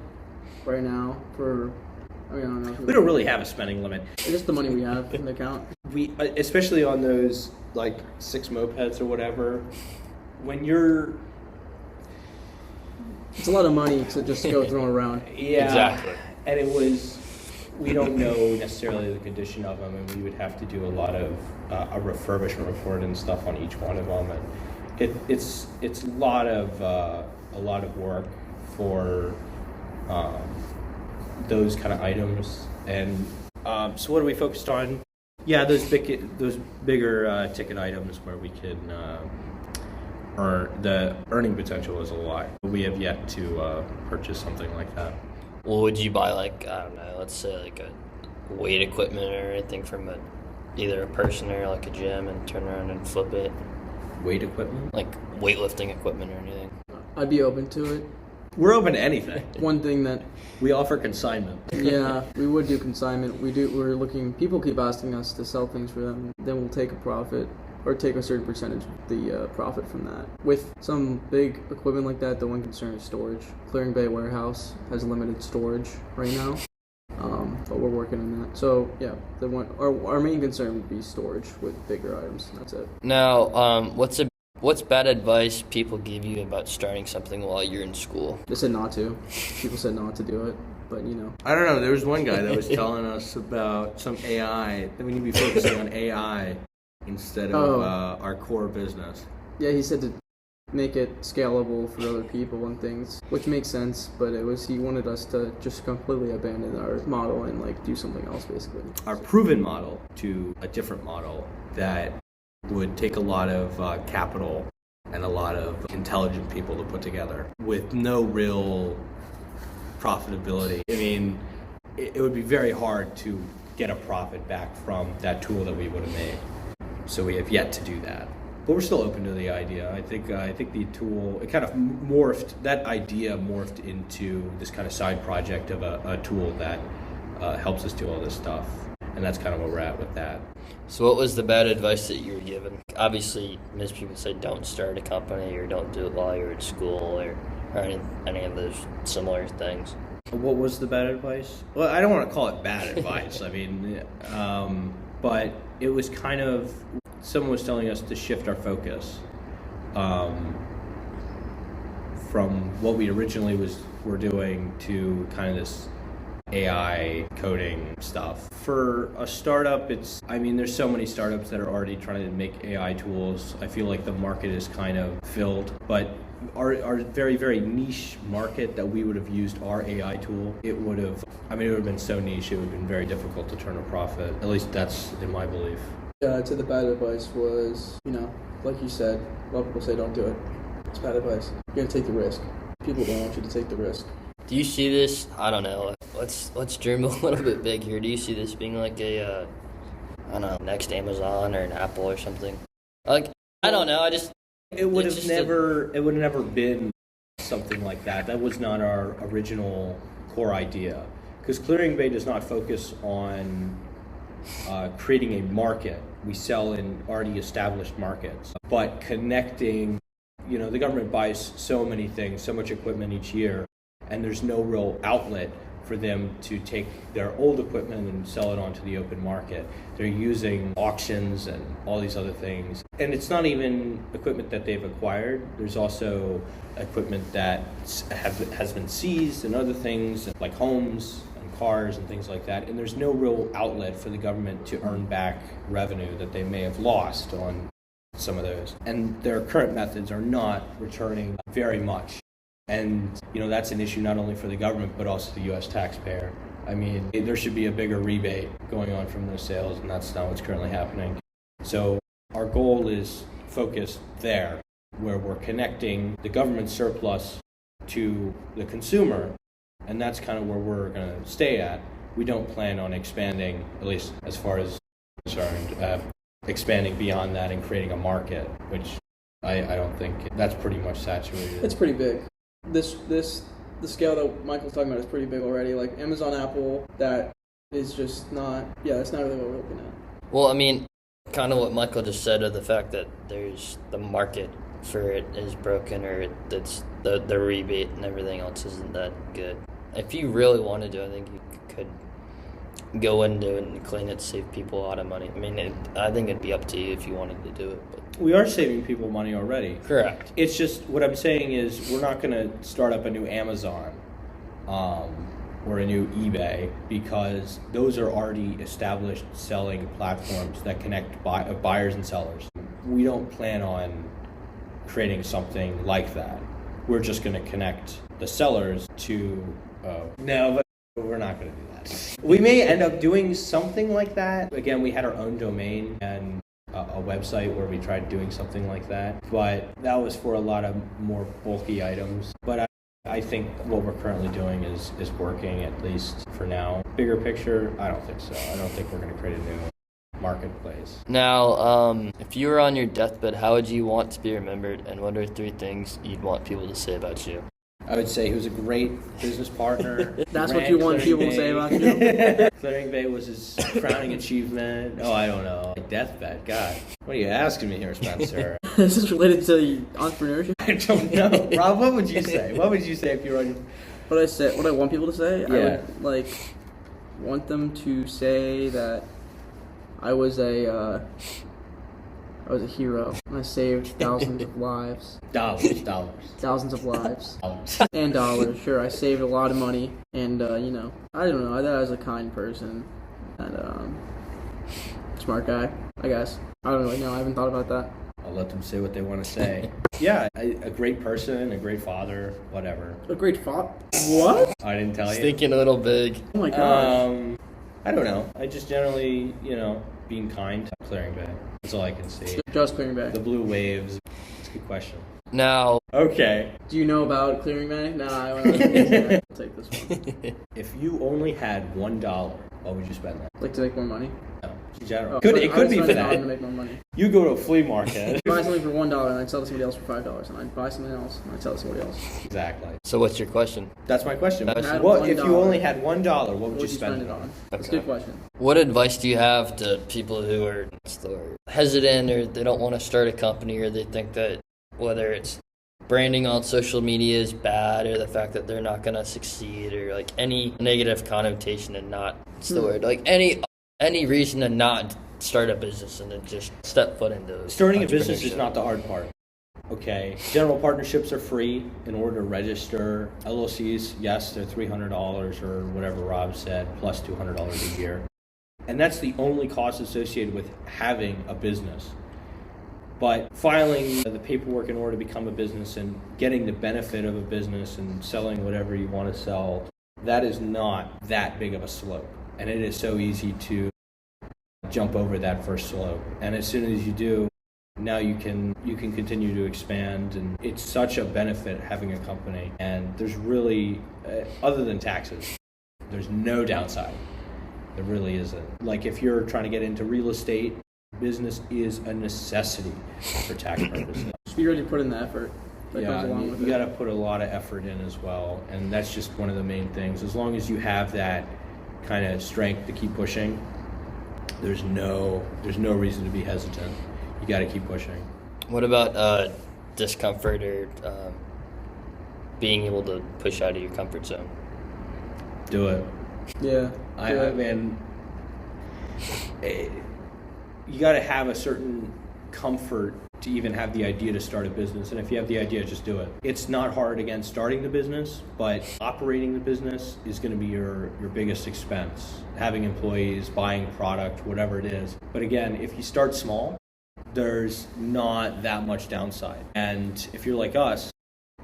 right now I don't know. We don't really have a spending limit. It's just the money we have in the account. We, especially on those 6 mopeds or whatever, when you're It's a lot of money to just go throw around. Yeah, Exactly. And it was, we don't know necessarily the condition of them, and we would have to do a lot of a refurbishment report and stuff on each one of them, and it's a lot of work for those kind of items. And so what are we focused on? Yeah, those bigger ticket items where we can the earning potential is a lot. We have yet to purchase something like that. Well, would you buy, like, I don't know, let's say like a weight equipment or anything from either a person or like a gym and turn around and flip it? Weight equipment? Like weightlifting equipment or anything? I'd be open to it. We're open to anything. One thing that We offer consignment. yeah, we would do consignment. We're looking. People keep asking us to sell things for them. Then we'll take a profit or take a certain percentage of the profit from that. With some big equipment like that, the one concern is storage. ClearingBay warehouse has limited storage right now, but we're working on that. So yeah, our main concern would be storage with bigger items. That's it. Now, what's bad advice people give you about starting something while you're in school? They said not to. People said not to do it, but I don't know. There was one guy that was telling us about some AI, that we need to be focusing on AI instead of our core business. Yeah, he said to make it scalable for other people and things, which makes sense, but he wanted us to just completely abandon our model and like do something else basically. Our proven model to a different model that would take a lot of capital and a lot of intelligent people to put together with no real profitability. I mean, it would be very hard to get a profit back from that tool that we would have made. So we have yet to do that. But we're still open to the idea. I think the tool, it kind of that idea morphed into this kind of side project of a tool that helps us do all this stuff. And that's kind of where we're at with that. So what was the bad advice that you were given? Obviously, most people say don't start a company or don't do it while you're at school or any of those similar things. What was the bad advice? Well, I don't want to call it bad advice. I mean, but it was kind of, someone was telling us to shift our focus from what we originally were doing to kind of this AI coding stuff. For a startup, there's so many startups that are already trying to make AI tools. I feel like the market is kind of filled, but our very, very niche market that we would have used our AI tool, it would have been so niche, it would have been very difficult to turn a profit. At least that's in my belief. Yeah, I'd say the bad advice was, like you said, a lot of people say don't do it. It's bad advice. You gotta take the risk. People don't want you to take the risk. Do you see this? I don't know. Let's dream a little bit big here. Do you see this being like a, next Amazon or an Apple or something? Like, I don't know. It would have never been something like that. That was not our original core idea. Because ClearingBay does not focus on creating a market. We sell in already established markets. But connecting, the government buys so many things, so much equipment each year, and there's no real outlet for them to take their old equipment and sell it onto the open market. They're using auctions and all these other things. And it's not even equipment that they've acquired. There's also equipment that has been seized and other things like homes and cars and things like that. And there's no real outlet for the government to earn back revenue that they may have lost on some of those. And their current methods are not returning very much. And, that's an issue not only for the government, but also the U.S. taxpayer. I mean, there should be a bigger rebate going on from those sales, and that's not what's currently happening. So our goal is focused there, where we're connecting the government surplus to the consumer, and that's kind of where we're going to stay at. We don't plan on expanding, at least as far as concerned, expanding beyond that and creating a market, which I don't think, that's pretty much saturated. It's pretty big. The scale that Michael's talking about is pretty big already. Like Amazon, Apple, that is just not. Yeah, that's not really what we're looking at. Well, kind of what Michael just said of the fact that there's the market for it is broken, or it's the rebate and everything else isn't that good. If you really wanted to, I think you could go into it and clean it to save people a lot of money. I mean, I think it'd be up to you if you wanted to do it. But. We are saving people money already. Correct. It's just, what I'm saying is, we're not going to start up a new Amazon or a new eBay, because those are already established selling platforms that connect buyers and sellers. We don't plan on creating something like that. We're just going to connect the sellers to... no, but we're not going to do that. We may end up doing something like that. Again, we had our own domain and a website where we tried doing something like that, but that was for a lot of more bulky items. But I think what we're currently doing is working, at least for now. Bigger picture, I don't think so. I don't think we're going to create a new marketplace. Now, if you were on your deathbed, how would you want to be remembered, and what are 3 things you'd want people to say about you? I would say he was a great business partner. That's what you want people to say about you? ClearingBay was his crowning achievement. Oh, I don't know. Deathbed, God. What are you asking me here, Spencer? Is this related to entrepreneurship? I don't know. Rob, what would you say? What would you say if you were on your... What I want people to say? Yeah. I would, want them to say that I was a hero, and I saved thousands of lives. Dollars. Thousands of lives. Dollars. And dollars, sure. I saved a lot of money, and, I don't know, I thought I was a kind person, and, smart guy, I guess. I don't really know, I haven't thought about that. I'll let them say what they want to say. Yeah, a great person, a great father, whatever. A great father? What? I didn't tell you. Thinking a little big. Oh my gosh. I don't know. I just generally, being kind to ClearingBay. That's all I can see. Just ClearingBay. The blue waves. It's a good question. Now, okay. Do you know about ClearingBay? No, I want to take this one. If you only had $1, what would you spend that? Like to make more money? No, in general. Oh, It could be for to that. make more money. You go to a flea market. I'd buy something for $1 and I'd sell to somebody else for $5, and I'd buy something else and I'd sell to somebody else. Exactly. so what's your question? That's my question. If I had What if $1, you only had $1? What would What you spend it on? That's a Okay. good question. What advice do you have to people who are hesitant, or they don't want to start a company, or they think that whether it's branding on social media is bad, or the fact that they're not going to succeed, or like any negative connotation and not, what's the word, like any reason to not start a business and then just step foot into Starting a business is entrepreneurship? not the hard part. Okay, general partnerships are free. In order to register LLCs, yes, they're $300 or whatever Rob said, plus $200 a year. And that's the only cost associated with having a business. But filing the paperwork in order to become a business and getting the benefit of a business and selling whatever you want to sell, that is not that big of a slope. And it is so easy to jump over that first slope. And as soon as you do, now you can continue to expand, and it's such a benefit having a company. And there's really, other than taxes, there's no downside. There really isn't. Like if you're trying to get into real estate, business is a necessity for tax purposes. Just be ready to put in the effort that Yeah, goes along with you it. got to put a lot of effort in as well, and that's just one of the main things. As long as you have that kind of strength to keep pushing, there's no reason to be hesitant. You got to keep pushing. What about discomfort or being able to push out of your comfort zone? Do it. Yeah. I mean, you got to have a certain comfort to even have the idea to start a business. And if you have the idea, just do it. It's not hard, again, starting the business, but operating the business is going to be your biggest expense. Having employees, buying product, whatever it is. But again, if you start small, there's not that much downside. And if you're like us,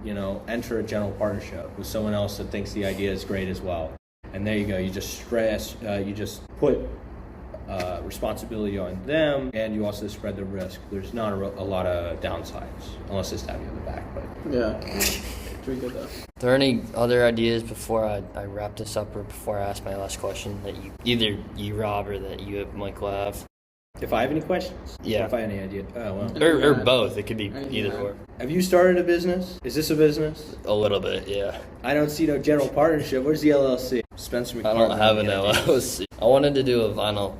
enter a general partnership with someone else that thinks the idea is great as well. And there you go. You just put responsibility on them, and you also spread the risk. There's not a lot of downsides, unless they stab you in the back. But Yeah. Pretty good though. Are there any other ideas before I wrap this up, or before I ask my last question, that either you, Rob, or that you, Michael, have? if I have any questions, Yeah. if I have any idea, Or both. It could be either or. Have you started a business? Is this a business? A little bit, yeah. I don't see no general partnership. Where's the LLC? Spencer I don't have an LLC. I wanted to do a vinyl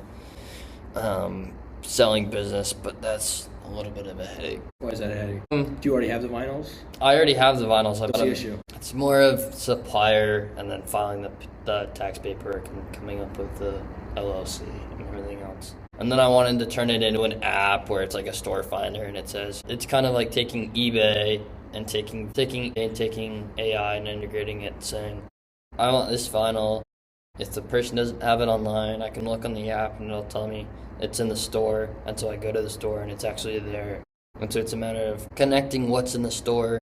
selling business, but that's a little bit of a headache. Why is that a headache? Do you already have the vinyls? I already have the vinyls. What's the issue? It's more of supplier and then filing the tax paperwork and coming up with the LLC and everything else. And then I wanted to turn it into an app where it's like a store finder, and it says it's kind of like taking eBay and taking AI and integrating it, saying, I want this vinyl. If the person doesn't have it online, I can look on the app and it'll tell me it's in the store. And so I go to the store and it's actually there. And so it's a matter of connecting what's in the store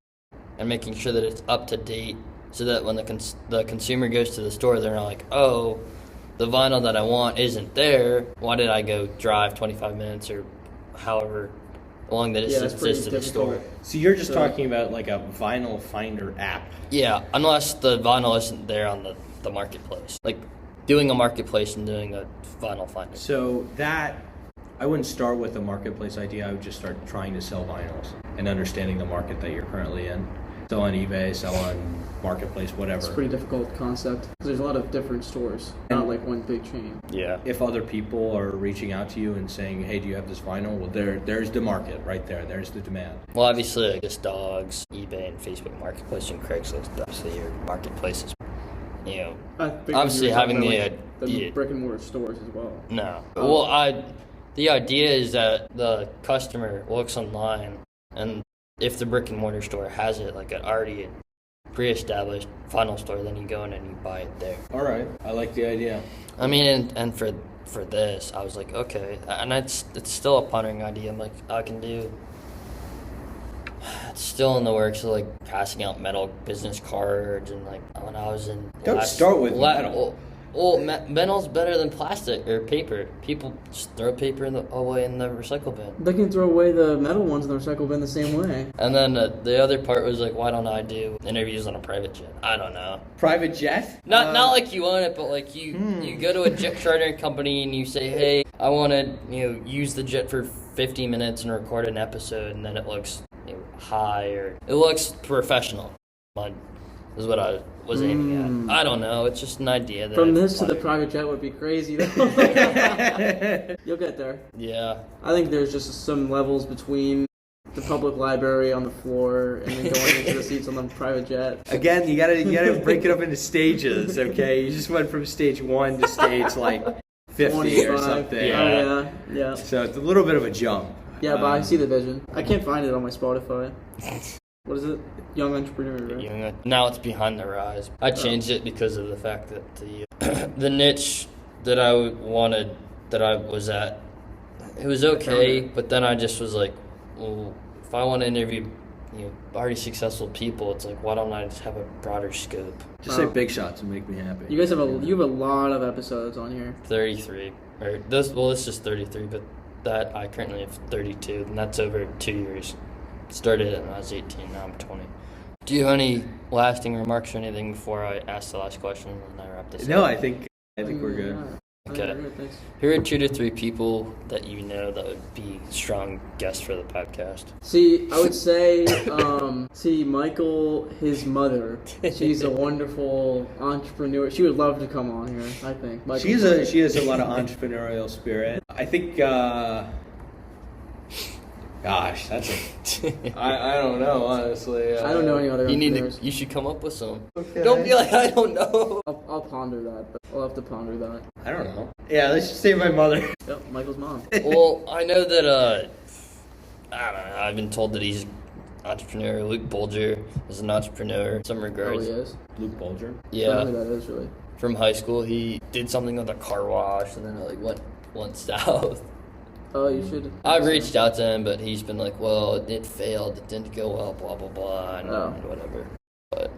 and making sure that it's up to date, so that when the consumer goes to the store, they're not like, oh, the vinyl that I want isn't there. Why did I go drive 25 minutes or however long the distance is to the store? So you're just talking about like a vinyl finder app? Yeah, unless the vinyl isn't there on the marketplace. Like doing a marketplace and doing a vinyl finder. So that, I wouldn't start with a marketplace idea. I would just start trying to sell vinyls and understanding the market that you're currently in. Sell on eBay, sell on Marketplace, whatever. It's a pretty difficult concept because there's a lot of different stores, not like one big chain. Yeah. If other people are reaching out to you and saying, hey, do you have this vinyl? Well, there's the market right there. There's the demand. Well, obviously, like just dogs, eBay, and Facebook Marketplace and Craigslist, obviously your marketplaces. You know, obviously having the brick and mortar stores as well. No. Well, the idea is that the customer looks online, and if the brick and mortar store has it, like an already pre-established vinyl store, then you go in and you buy it there. All right, I like the idea. I mean, and for this, I was like, okay, and it's still a pondering idea. I'm like, I can do. It's still in the works of like passing out metal business cards, and like when I was in. Don't start with metal. Well, metal's better than plastic or paper. People just throw paper away in the recycle bin. They can throw away the metal ones in the recycle bin the same way. And then the other part was like, why don't I do interviews on a private jet? I don't know. Private jet? Not like you own it, but like you go to a jet chartering company and you say, hey, I want to use the jet for 50 minutes and record an episode, and then it looks high or it looks professional. Is what I was aiming at. I don't know. It's just an idea. From this to the private jet would be crazy, though. You'll get there. Yeah. I think there's just some levels between the public library on the floor and then going into the seats on the private jet. Again, you gotta break it up into stages, okay? You just went from stage 1 to stage like 50 or something. Yeah. Yeah. So it's a little bit of a jump. Yeah, but I see the vision. I can't find it on my Spotify. What is it? Young Entrepreneur, right? Now it's Behind the Rise. I changed it because of the fact that the niche that I wanted, that I was at, it was okay, but then I just was like, well, if I want to interview already successful people, it's like, why don't I just have a broader scope? Just say big shots and make me happy. You guys have a lot of episodes on here. 33. This is 33, but that I currently have 32, and that's over 2 years. Started it when I was 18, now I'm 20. Do you have any lasting remarks or anything before I ask the last question and I wrap this up? No, I think we're good. Yeah. Okay. Thanks. Who are 2 to 3 people that you know that would be strong guests for the podcast? See, I would say, Michael, his mother. She's a wonderful entrepreneur. She would love to come on here, I think. Michael, She has a lot of entrepreneurial spirit. I think. Gosh, that's I don't know, honestly. I don't know any other entrepreneurs. You should come up with some. Okay. Don't be like, I don't know. I'll ponder that. But I'll have to ponder that. I don't know. Yeah, let's just say my mother. Yep, Michael's mom. Well, I know that, I don't know, I've been told that he's an entrepreneur. Luke Bolger is an entrepreneur in some regards. Oh, he is? Luke Bolger? Yeah. I don't know who that is, really. From high school, he did something with a car wash, and then it went south. Oh, you should. I've reached out to him, but he's been like, well, it failed. It didn't go well, blah, blah, blah, and whatever. But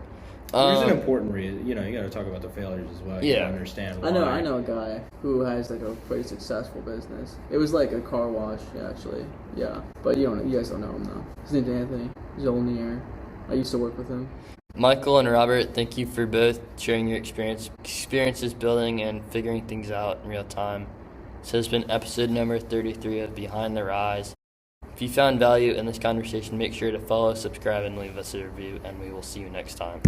there's an important reason. You got to talk about the failures as well. You gotta understand why. I know a guy who has like a pretty successful business. It was like a car wash, actually. Yeah, but you guys don't know him though. His name's Anthony. He's old in the air. I used to work with him. Michael and Robert, thank you for both sharing your experiences building and figuring things out in real time. This has been episode number 33 of Behind the Rise. If you found value in this conversation, make sure to follow, subscribe, and leave us a review, and we will see you next time.